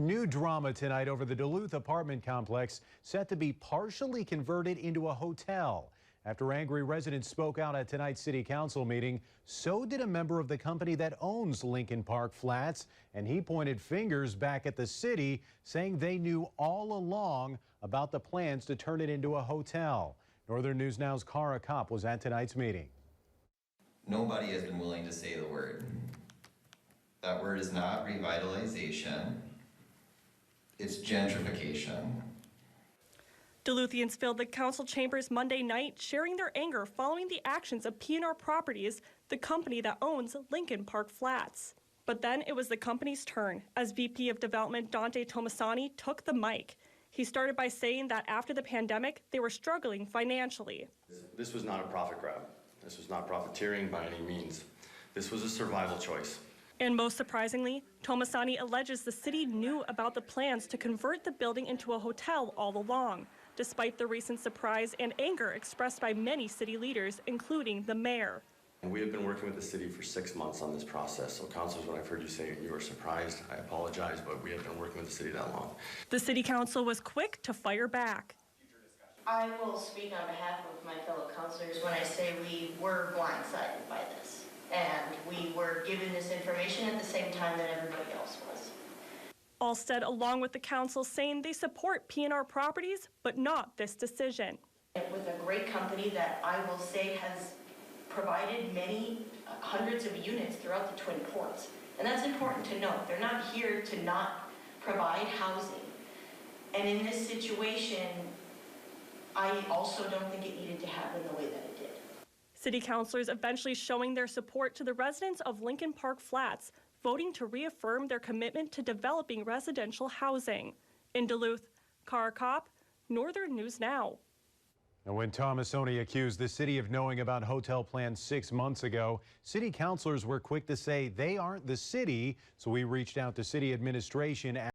New drama tonight over the Duluth apartment complex set to be partially converted into a hotel. After angry residents spoke out at tonight's city council meeting, so did a member of the company that owns Lincoln Park Flats, and he pointed fingers back at the city, saying they knew all along about the plans to turn it into a hotel. Northern News Now's Cara Kopp was at tonight's meeting. Nobody has been willing to say the word. That word is not revitalization. It's gentrification. Duluthians filled the council chambers Monday night, sharing their anger following the actions of P&R Properties, the company that owns Lincoln Park Flats. But then it was the company's turn as VP of Development Dante Tomasani took the mic. He started by saying that after the pandemic, they were struggling financially. This was not a profit grab. This was not profiteering by any means. This was a survival choice. And most surprisingly, Tomasani alleges the city knew about the plans to convert the building into a hotel all along, despite the recent surprise and anger expressed by many city leaders, including the mayor. And we have been working with the city for 6 months on this process. So councilors, when I've heard you say you were surprised, I apologize, but we have been working with the city that long. The city council was quick to fire back. I will speak on behalf of my fellow councilors when I say we were blindsided by this. And we were given this information at the same time that everybody else was. Alstead, along with the council, saying they support P&R Properties, but not this decision. With a great company that I will say has provided many hundreds of units throughout the Twin Ports. And that's important to note. They're not here to not provide housing. And in this situation, I also don't think it needed to happen the way that it did. City councilors eventually showing their support to the residents of Lincoln Park Flats, voting to reaffirm their commitment to developing residential housing. In Duluth, Cara Kopp, Northern News Now. And when Tomasani accused the city of knowing about hotel plans 6 months ago, city councilors were quick to say they aren't the city, so we reached out to city administration.